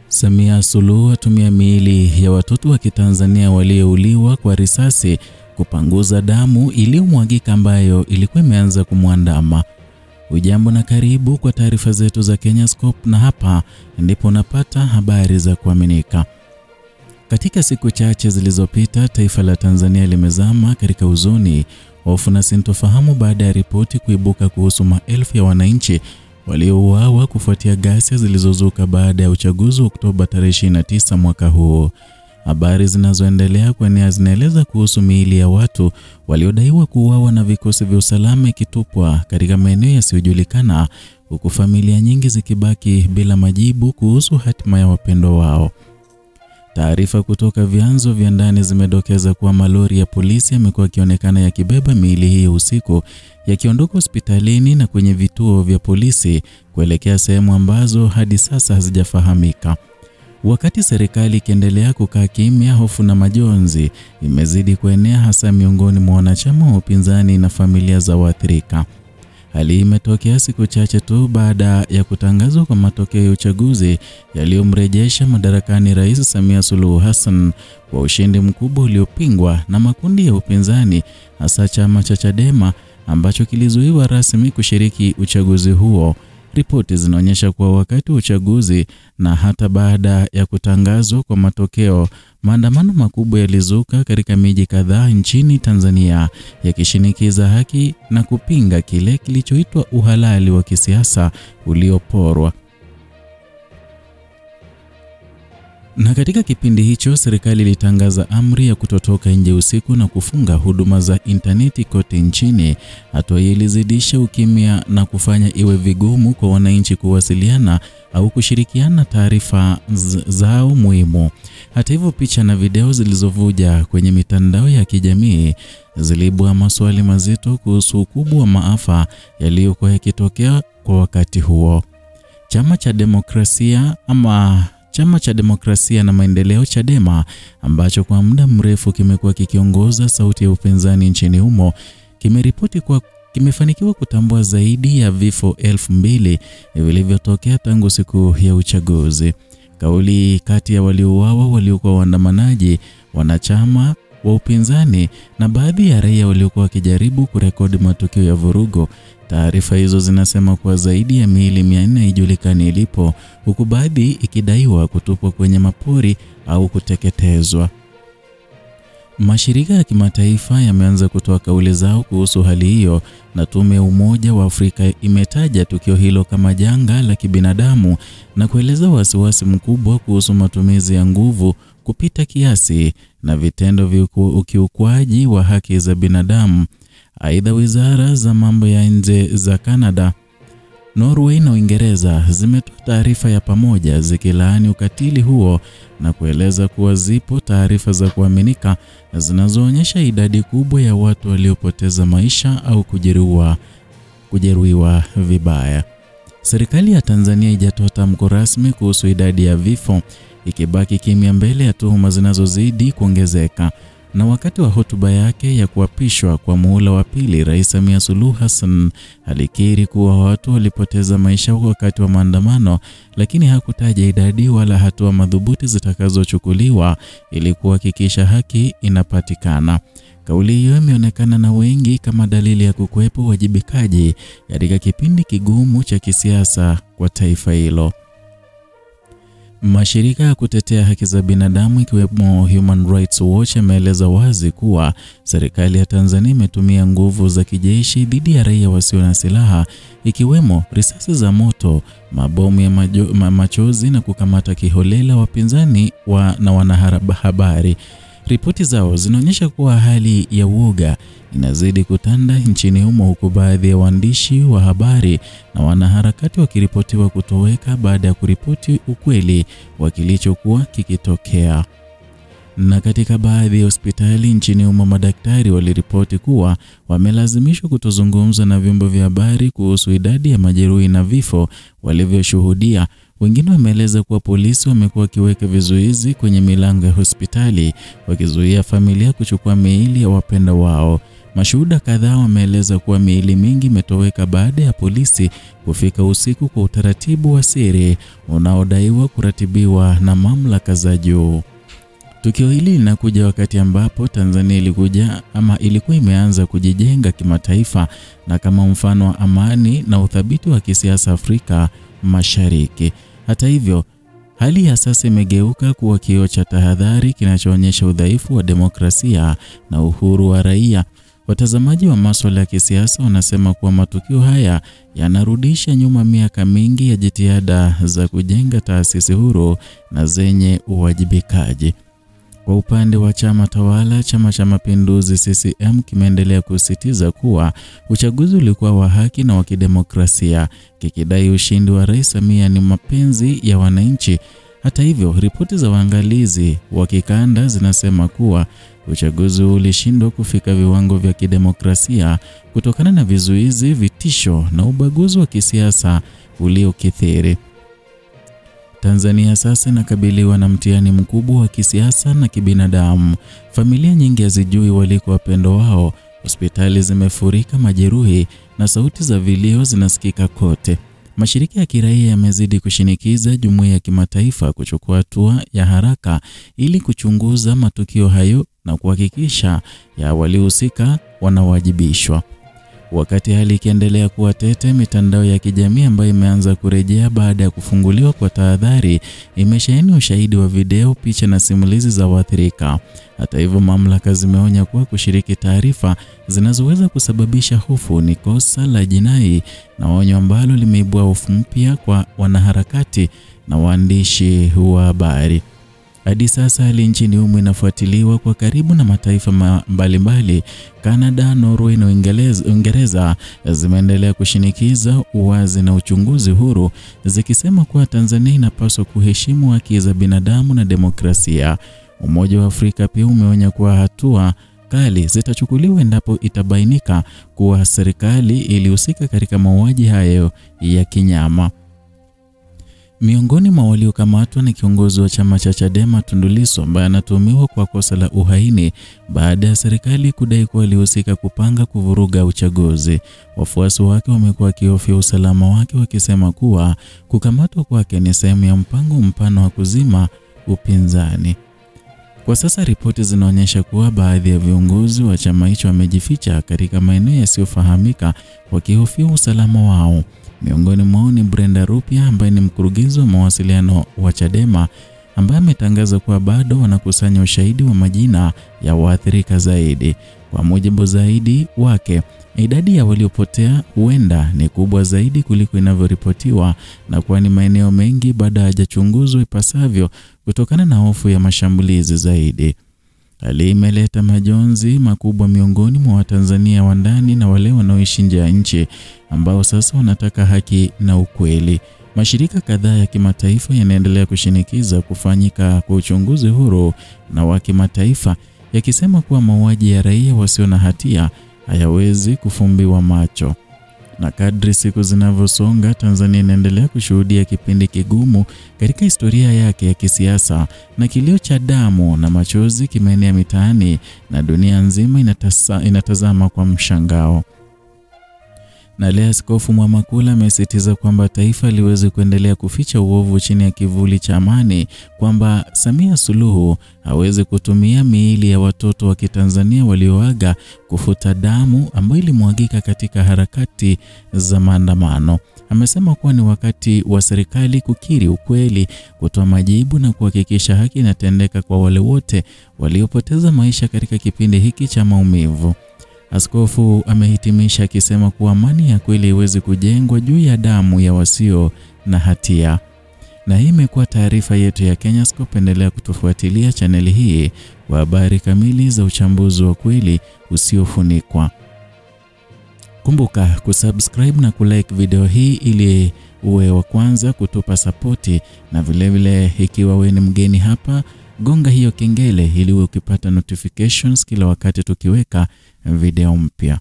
Samia Suluhu atumia miili ya watoto wa Kitanzania waliouliwa kwa risasi kupanguza damu iliyomwagika ambayo ilikuwa imeanza kumwandama. Ujambo na karibu kwa taarifa zetu za Kenyascope, na hapa ndipo unapata habari za kuaminika. Katika siku chache zilizopita, taifa la Tanzania limezama katika huzuni, hofu na sintofahamu baada ya ripoti kuibuka kuhusu maelfu ya wananchi waliouawa kufuatia ghasia zilizozuka baada ya uchaguzi wa Oktoba 29 mwaka huu. Habari zinazoendelea kuenea zinaeleza kuhusu miili ya watu waliodaiwa kuuawa na vikosi vya usalama ikitupwa katika maeneo yasiyojulikana, huku familia nyingi zikibaki bila majibu kuhusu hatima ya wapendwa wao. Taarifa kutoka vyanzo vya ndani zimedokeza kuwa malori ya polisi yamekuwa yakionekana yakibeba miili hiyo usiku, yakiondoka hospitalini na kwenye vituo vya polisi kuelekea sehemu ambazo hadi sasa hazijafahamika. Wakati serikali ikiendelea kukaa kimya, hofu na majonzi imezidi kuenea hasa miongoni mwa wanachama wa upinzani na familia za waathirika. Hali imetokea siku chache tu baada ya kutangazwa kwa matokeo ya uchaguzi yaliyomrejesha madarakani Rais Samia Suluhu Hassan kwa ushindi mkubwa uliopingwa na makundi ya upinzani, hasa chama cha Chadema ambacho kilizuiwa rasmi kushiriki uchaguzi huo. Ripoti zinaonyesha kuwa wakati wa uchaguzi na hata baada ya kutangazwa kwa matokeo, maandamano makubwa yalizuka katika miji kadhaa nchini Tanzania yakishinikiza haki na kupinga kile kilichoitwa uhalali wa kisiasa ulioporwa. Na katika kipindi hicho, serikali ilitangaza amri ya kutotoka nje usiku na kufunga huduma za interneti kote nchini. Hatua hii ilizidisha ukimya na kufanya iwe vigumu kwa wananchi kuwasiliana au kushirikiana taarifa zao muhimu. Hata hivyo, picha na video zilizovuja kwenye mitandao ya kijamii ziliibua maswali mazito kuhusu ukubwa wa maafa yaliyokuwa yakitokea kwa wakati huo. Chama cha Demokrasia na Maendeleo Chadema, ambacho kwa muda mrefu kimekuwa kikiongoza sauti ya upinzani nchini humo, kimeripoti kuwa kimefanikiwa kutambua zaidi ya vifo 2000 vilivyotokea tangu siku ya uchaguzi. Kauli kati ya waliouawa waliokuwa waandamanaji, wanachama wa upinzani na baadhi ya raia waliokuwa wakijaribu kurekodi matukio ya vurugo. Taarifa hizo zinasema kuwa zaidi ya miili 400 haijulikani ilipo, huku baadhi ikidaiwa kutupwa kwenye mapori au kuteketezwa. Mashirika ya kimataifa yameanza kutoa kauli zao kuhusu hali hiyo, na Tume ya Umoja wa Afrika imetaja tukio hilo kama janga la kibinadamu na kueleza wasiwasi mkubwa kuhusu matumizi ya nguvu kupita kiasi na vitendo vya ukiukwaji wa haki za binadamu. Aidha, wizara za mambo ya nje za Canada, Norway na Uingereza zimetoa taarifa ya pamoja zikilaani ukatili huo na kueleza kuwa zipo taarifa za kuaminika zinazoonyesha idadi kubwa ya watu waliopoteza maisha au kujeruhiwa vibaya. Serikali ya Tanzania haijatoa tamko rasmi kuhusu idadi ya vifo, ikibaki kimya mbele ya tuhuma zinazozidi kuongezeka. Na wakati wa hotuba yake ya kuapishwa kwa muhula wa pili, Rais Samia Suluhu Hassan alikiri kuwa watu walipoteza maisha wakati wa maandamano, lakini hakutaja idadi wala hatua madhubuti zitakazochukuliwa ili kuhakikisha haki inapatikana. Kauli hiyo imeonekana na wengi kama dalili ya kukwepa uwajibikaji katika kipindi kigumu cha kisiasa kwa taifa hilo. Mashirika ya kutetea haki za binadamu ikiwemo Human Rights Watch yameeleza wazi kuwa serikali ya Tanzania imetumia nguvu za kijeshi dhidi ya raia wasio na silaha, ikiwemo risasi za moto, mabomu ya machozi na kukamata kiholela wapinzani na wanahabari. Ripoti zao zinaonyesha kuwa hali ya uoga inazidi kutanda nchini humo, huku baadhi ya waandishi wa habari na wanaharakati wakiripotiwa kutoweka baada ya kuripoti ukweli wa kilichokuwa kikitokea. Na katika baadhi ya hospitali nchini humo, madaktari waliripoti kuwa wamelazimishwa kutozungumza na vyombo vya habari kuhusu idadi ya majeruhi na vifo walivyoshuhudia. Wengine wameeleza kuwa polisi wamekuwa wakiweka vizuizi kwenye milango ya hospitali, wakizuia familia kuchukua miili ya wapenda wao. Mashuhuda kadhaa wameeleza kuwa miili mingi imetoweka baada ya polisi kufika usiku kwa utaratibu wa siri unaodaiwa kuratibiwa na mamlaka za juu. Tukio hili linakuja wakati ambapo Tanzania ilikuwa imeanza kujijenga kimataifa na kama mfano wa amani na uthabiti wa kisiasa Afrika Mashariki. Hata hivyo, hali ya sasa imegeuka kuwa kioo cha tahadhari kinachoonyesha udhaifu wa demokrasia na uhuru wa raia. Watazamaji wa masuala ya kisiasa wanasema kuwa matukio haya yanarudisha nyuma miaka mingi ya jitihada za kujenga taasisi huru na zenye uwajibikaji. Kwa upande wa chama tawala, Chama cha Mapinduzi CCM kimeendelea kusisitiza kuwa uchaguzi ulikuwa wa haki na wa kidemokrasia, kikidai ushindi wa Rais Samia ni mapenzi ya wananchi. Hata hivyo, ripoti za waangalizi wa kikanda zinasema kuwa uchaguzi ulishindwa kufika viwango vya kidemokrasia kutokana na vizuizi, vitisho na ubaguzi wa kisiasa uliokithiri. Tanzania sasa inakabiliwa na mtihani mkubwa wa kisiasa na kibinadamu. Familia nyingi hazijui waliko wapendo wao, hospitali zimefurika majeruhi na sauti za vilio zinasikika kote. Mashirika ya kiraia yamezidi kushinikiza jumuiya ya kimataifa kuchukua hatua ya haraka ili kuchunguza matukio hayo na kuhakikisha waliohusika wanawajibishwa. Wakati hali ikiendelea kuwa tete, mitandao ya kijamii ambayo imeanza kurejea baada ya kufunguliwa kwa tahadhari imesheheni ushahidi wa video, picha na simulizi za waathirika. Hata hivyo, mamlaka zimeonya kuwa kushiriki taarifa zinazoweza kusababisha hofu ni kosa la jinai, na onyo ambalo limeibua hofu mpya kwa wanaharakati na waandishi wa habari. Hadi sasa hali nchini humu inafuatiliwa kwa karibu na mataifa mbalimbali. Canada, Norway na Uingereza zimeendelea kushinikiza uwazi na uchunguzi huru, zikisema kuwa Tanzania inapaswa kuheshimu haki za binadamu na demokrasia. Umoja wa Afrika pia umeonya kuwa hatua kali zitachukuliwa endapo itabainika kuwa serikali ilihusika katika mauaji hayo ya kinyama. Miongoni mwa waliokamatwa ni kiongozi wa chama cha Chadema Tundu Lissu, ambaye anatuhumiwa kwa kosa la uhaini baada ya serikali kudai kuwa alihusika kupanga kuvuruga uchaguzi. Wafuasi wake wamekuwa wakihofia usalama wake, wakisema kuwa kukamatwa kwake ni sehemu ya mpango mpana wa kuzima upinzani. Kwa sasa ripoti zinaonyesha kuwa baadhi ya viongozi wa chama hicho wamejificha katika maeneo yasiyofahamika wakihofia usalama wao. Miongoni mwao ni Brenda Rupia, ambaye ni mkurugenzi wa mawasiliano wa Chadema, ambaye ametangaza kuwa bado wanakusanya ushahidi wa majina ya waathirika zaidi. Kwa mujibu zaidi wake, idadi ya waliopotea huenda ni kubwa zaidi kuliko inavyoripotiwa, na kuwa ni maeneo mengi bado hayajachunguzwa ipasavyo kutokana na hofu ya mashambulizi zaidi. Hali imeleta majonzi makubwa miongoni mwa Watanzania wa ndani na wale wanaoishi nje ya nchi, ambao sasa wanataka haki na ukweli. Mashirika kadhaa ya kimataifa yanaendelea kushinikiza kufanyika kwa uchunguzi huru na wa kimataifa, yakisema kuwa mauaji ya raia wasio na hatia hayawezi kufumbiwa macho. Na kadri siku zinavyosonga, Tanzania inaendelea kushuhudia kipindi kigumu katika historia yake ya kisiasa, na kilio cha damu na machozi kimeenea mitaani na dunia nzima inatazama kwa mshangao. Na leo Askofu Mwamakula amesisitiza kwamba taifa liweze kuendelea kuficha uovu chini ya kivuli cha amani, kwamba Samia Suluhu hawezi kutumia miili ya watoto wa Kitanzania walioaga kufuta damu ambayo ilimwagika katika harakati za maandamano. Amesema kuwa ni wakati wa serikali kukiri ukweli, kutoa majibu na kuhakikisha haki inatendeka kwa wale wote waliopoteza maisha katika kipindi hiki cha maumivu. Askofu amehitimisha akisema kuwa amani ya kweli haiwezi kujengwa juu ya damu ya wasio na hatia. Na hii imekuwa taarifa yetu ya Kenyascope. Endelea kutufuatilia chaneli hii kwa habari kamili za uchambuzi wa kweli usiofunikwa. Kumbuka kusubscribe na kulike video hii ili uwe wa kwanza kutupa sapoti, na vilevile ikiwa wewe ni mgeni hapa, gonga hiyo kengele ili uwe ukipata notifications kila wakati tukiweka video mpya.